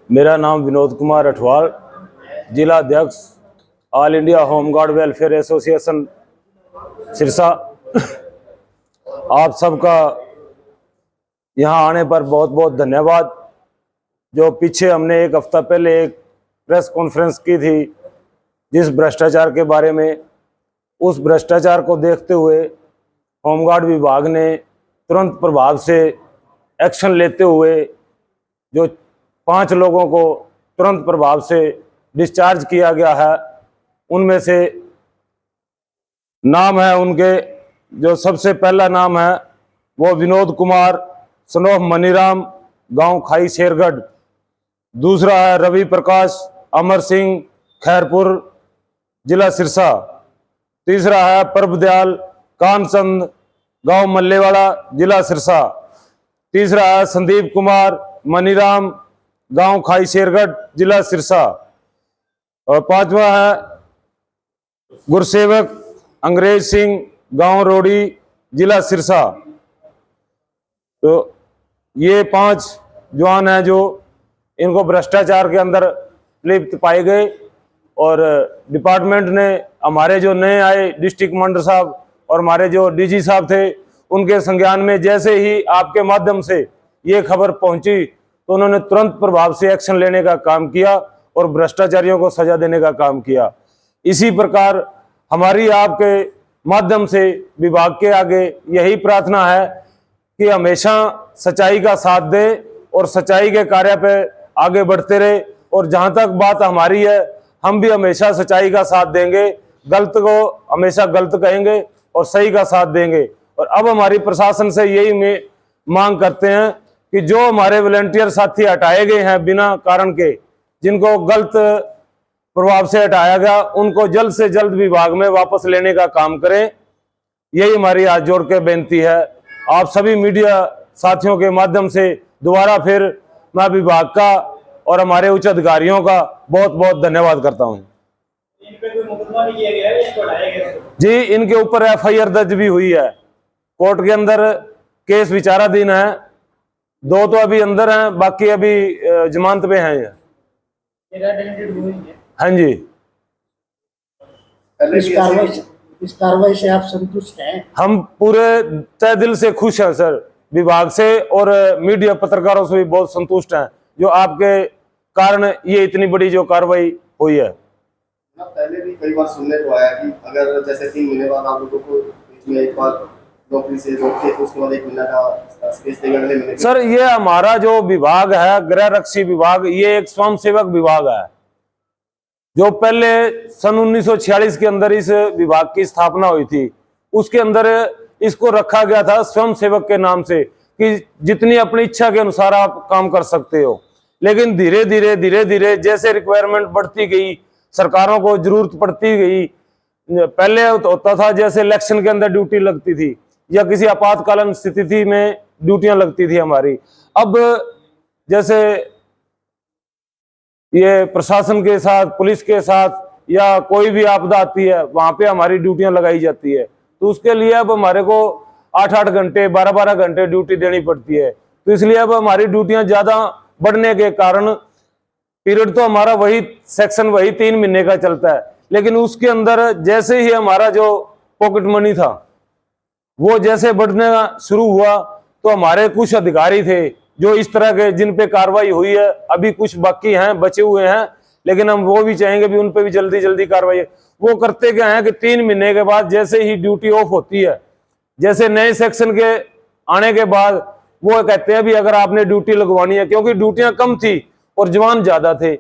मेरा नाम विनोद कुमार अठवाल, जिला अध्यक्ष all India home guard welfare association Sirsa. आप सबका यहाँ आने पर बहुत बहुत धन्यवाद। जो पीछे हमने एक हफ्ता पहले एक प्रेस कॉन्फ्रेंस की थी जिस भ्रष्टाचार के बारे में, उस भ्रष्टाचार को देखते हुए होमगार्ड विभाग ने तुरंत प्रभाव से एक्शन लेते हुए जो 5 लोगों को तुरंत प्रभाव से डिस्चार्ज किया गया है। उनमें से नाम है उनके, जो सबसे पहला नाम है वो विनोद कुमार सनोफ मनीराम, गांव खाई शेरगढ़। दूसरा है रवि प्रकाश अमर सिंह, खैरपुर, जिला सिरसा। तीसरा है प्रभदयाल कानचंद, गांव मल्लेवाड़ा, जिला सिरसा। तीसरा है संदीप कुमार मनीराम, गांव खाई शेरगढ़, जिला सिरसा। और 5वां है गुरसेवक अंग्रेज सिंह, गांव रोड़ी, जिला सिरसा। तो ये 5 जवान हैं जो इनको भ्रष्टाचार के अंदर लिप्त पाए गए। और डिपार्टमेंट ने हमारे जो नए आए डिस्ट्रिक्ट कमांडर साहब और हमारे जो डीजी साहब थे, उनके संज्ञान में जैसे ही आपके माध्यम से ये खबर पहुंची तो उन्होंने तुरंत प्रभाव से एक्शन लेने का काम किया और भ्रष्टाचारियों को सजा देने का काम किया। इसी प्रकार हमारी आपके माध्यम से विभाग के आगे यही प्रार्थना है कि हमेशा सच्चाई का साथ दे और सच्चाई के कार्य पे आगे बढ़ते रहे। और जहां तक बात हमारी है, हम भी हमेशा सच्चाई का साथ देंगे, गलत को हमेशा गलत कहेंगे और सही का साथ देंगे। और अब हमारी प्रशासन से यही मांग करते हैं कि जो हमारे वॉलंटियर साथी हटाए गए हैं बिना कारण के, जिनको गलत प्रभाव से हटाया गया, उनको जल्द से जल्द विभाग में वापस लेने का काम करें। यही हमारी हाथ जोड़ के बेनती है। आप सभी मीडिया साथियों के माध्यम से दोबारा फिर मैं विभाग का और हमारे उच्च अधिकारियों का बहुत बहुत धन्यवाद करता हूं। इन पे कोई मुकदमा नहीं किया गया है, इसको हटाया गया है? जी, इनके ऊपर एफआईआर दर्ज भी हुई है। कोर्ट के अंदर केस विचाराधीन है। 2 तो अभी अंदर हैं, बाकी अभी जमानत पे हैं। हाँ जी। इस कार्रवाई से आप संतुष्ट हैं? हम पूरे तय दिल से खुश हैं सर, विभाग से और मीडिया पत्रकारों से भी बहुत संतुष्ट हैं जो आपके कारण ये इतनी बड़ी जो कार्रवाई हुई है। पहले भी कई बार सुनने को आया कि अगर जैसे 3 महीने बाद आप लोगों को बीच में एक बार नौकरी से रोक के उसके बाद 1 महीना का स्पेस देगा अगले महीने। सर, ये हमारा जो विभाग है, गृह रक्षी विभाग, ये एक स्वयं सेवक विभाग है जो पहले सन 1946 के अंदर इस विभाग की स्थापना हुई थी। उसके अंदर इसको रखा गया था स्वयं सेवक के नाम से कि जितनी अपनी इच्छा के अनुसार आप काम कर सकते हो। लेकिन धीरे धीरे जैसे रिक्वायरमेंट बढ़ती गई, सरकारों को जरूरत पड़ती गई, पहले होता था जैसे इलेक्शन के अंदर ड्यूटी लगती थी या किसी आपातकालीन स्थिति में ड्यूटियां लगती थी हमारी। अब जैसे ये प्रशासन के साथ, पुलिस के साथ या कोई भी आपदा आती है, वहां पे हमारी ड्यूटियां लगाई जाती है। तो उसके लिए अब हमारे को 8-8 घंटे, 12-12 घंटे ड्यूटी देनी पड़ती है। तो इसलिए अब हमारी ड्यूटियां ज्यादा बढ़ने के कारण पीरियड तो हमारा वही सेक्शन वही 3 महीने का चलता है, लेकिन उसके अंदर जैसे ही हमारा जो पॉकेट मनी था वो जैसे बढ़ने शुरू हुआ तो हमारे कुछ अधिकारी थे जो इस तरह के, जिन पे कार्रवाई हुई है, अभी कुछ बाकी हैं, बचे हुए हैं, लेकिन हम वो भी चाहेंगे भी उन पे भी जल्दी कार्रवाई। वो करते क्या है कि 3 महीने के बाद जैसे ही ड्यूटी ऑफ होती है, जैसे नए सेक्शन के आने के बाद वो कहते हैं भी अगर आपने ड्यूटी लगवानी है, क्योंकि ड्यूटियां कम थी और जवान ज्यादा थे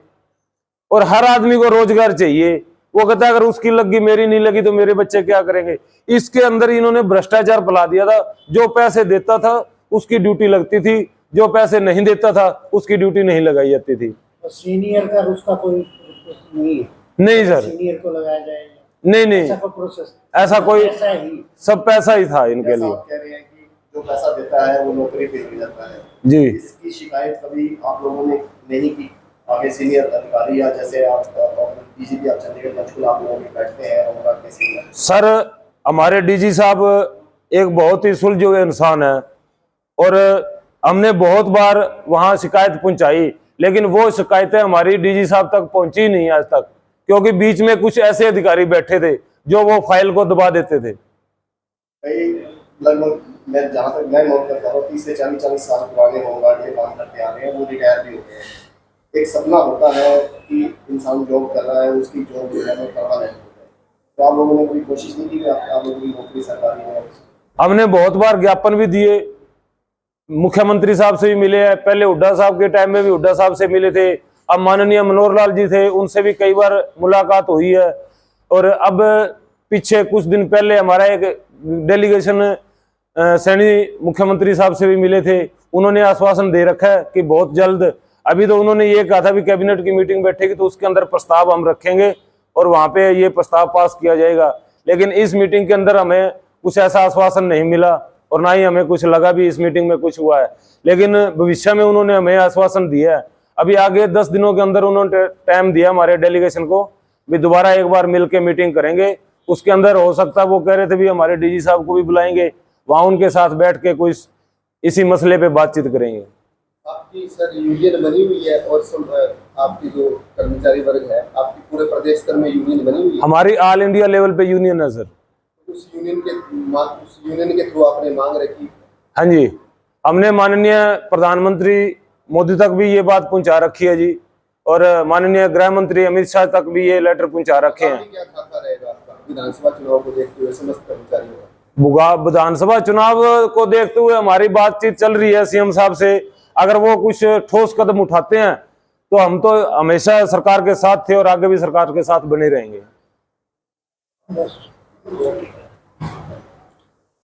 और हर आदमी को रोजगार चाहिए। वो कहता है अगर उसकी लगी मेरी नहीं लगी तो मेरे बच्चे क्या करेंगे। इसके अंदर इन्होंने भ्रष्टाचार फैला दिया था। जो पैसे देता था उसकी ड्यूटी लगती थी, जो पैसे नहीं देता था उसकी ड्यूटी नहीं लगाई जाती थी। तो सीनियर का उसका कोई नहीं है? नहीं सर, सीनियर को लगाया जाएगा? नहीं, ऐसा कोई प्रोसेस? ऐसा कोई, ऐसा ही सब पैसा ही था इनके लिए। कह रहे हैं कि जो पैसा देता है वो नौकरी पे मिल जाता है जी। इसकी शिकायत कभी आप लोगों ने नहीं की आगे सीनियर अधिकारी या जैसे आप डीजीपी आप चंडीगढ़ पंचकुला आप लोगों के बैठते हैं होमगार्ड के सीनियर? सर, हमारे डीजी साहब एक बहुत ही सुलझे हुए इंसान है और हमने बहुत बार वहां शिकायत पहुंचाई, लेकिन वो शिकायतें हमारी डीजी साहब तक पहुंची नहीं आज तक, क्योंकि बीच में कुछ ऐसे अधिकारी बैठे थे जो वो फाइल को दबा देते थे। कई लगभग मैं जहाँ तक मैं नोट करता हूँ 30 से 40 साल पुराने होमगार्ड में काम करते आ रहे हैं, वो रिटायर भी हो गए हैं। एक सपना होता है कि इंसान जॉब कर रहा है, उसकी जॉब जो है वो परमानेंट हो जाए। तो आप लोगों ने कोई कोशिश नहीं की कि आप लोगों की नौकरी सरकारी है? हमने बहुत बार ज्ञापन भी दिए, मुख्यमंत्री साहब से भी मिले हैं, पहले हुड्डा साहब के टाइम में भी हुड्डा साहब से मिले थे, अब माननीय मनोहर लाल जी थे, उनसे भी कई बार मुलाकात हुई है। और अब पीछे कुछ दिन पहले हमारा एक डेलीगेशन सैनी मुख्यमंत्री साहब से भी मिले थे, उन्होंने आश्वासन दे रखा है कि बहुत जल्द, अभी तो उन्होंने ये कहा था भी कैबिनेट की मीटिंग बैठेगी तो उसके अंदर प्रस्ताव हम रखेंगे और वहां पे ये प्रस्ताव पास किया जाएगा। लेकिन इस मीटिंग के अंदर हमें कुछ ऐसा आश्वासन नहीं मिला और ना ही हमें कुछ लगा भी इस मीटिंग में कुछ हुआ है। लेकिन भविष्य में उन्होंने हमें आश्वासन दिया है, अभी आगे 10 दिनों के अंदर उन्होंने टाइम दिया हमारे डेलीगेशन को भी दोबारा एक बार मिलकर मीटिंग करेंगे। उसके अंदर हो सकता है वो कह रहे थे भी हमारे डीजी साहब को भी बुलाएंगे, वहां उनके साथ बैठ के कुछ इसी मसले पे बातचीत करेंगे। आपकी सर यूनियन बनी हुई है और आपकी जो कर्मचारी वर्ग है, आपकी पूरे प्रदेश स्तर में यूनियन बनी हुई है? हमारी ऑल इंडिया लेवल पे यूनियन है सर। उस यूनियन के थ्रू आपने मांग रखी? हाँ जी, हमने माननीय प्रधानमंत्री मोदी तक भी ये बात पहुंचा रखी है जी, और माननीय गृह मंत्री अमित शाह तक भी ये लेटर पहुंचा रखे हैं। क्या खाता रहेगा आपका विधानसभा चुनाव को देखते हुए समस्त कर्मचारियों का? विधानसभा चुनाव को देखते हुए हमारी बातचीत चल रही है सीएम साहब से, अगर वो कुछ ठोस कदम उठाते हैं तो हम तो हमेशा सरकार के साथ थे और आगे भी सरकार के साथ बने रहेंगे। बस।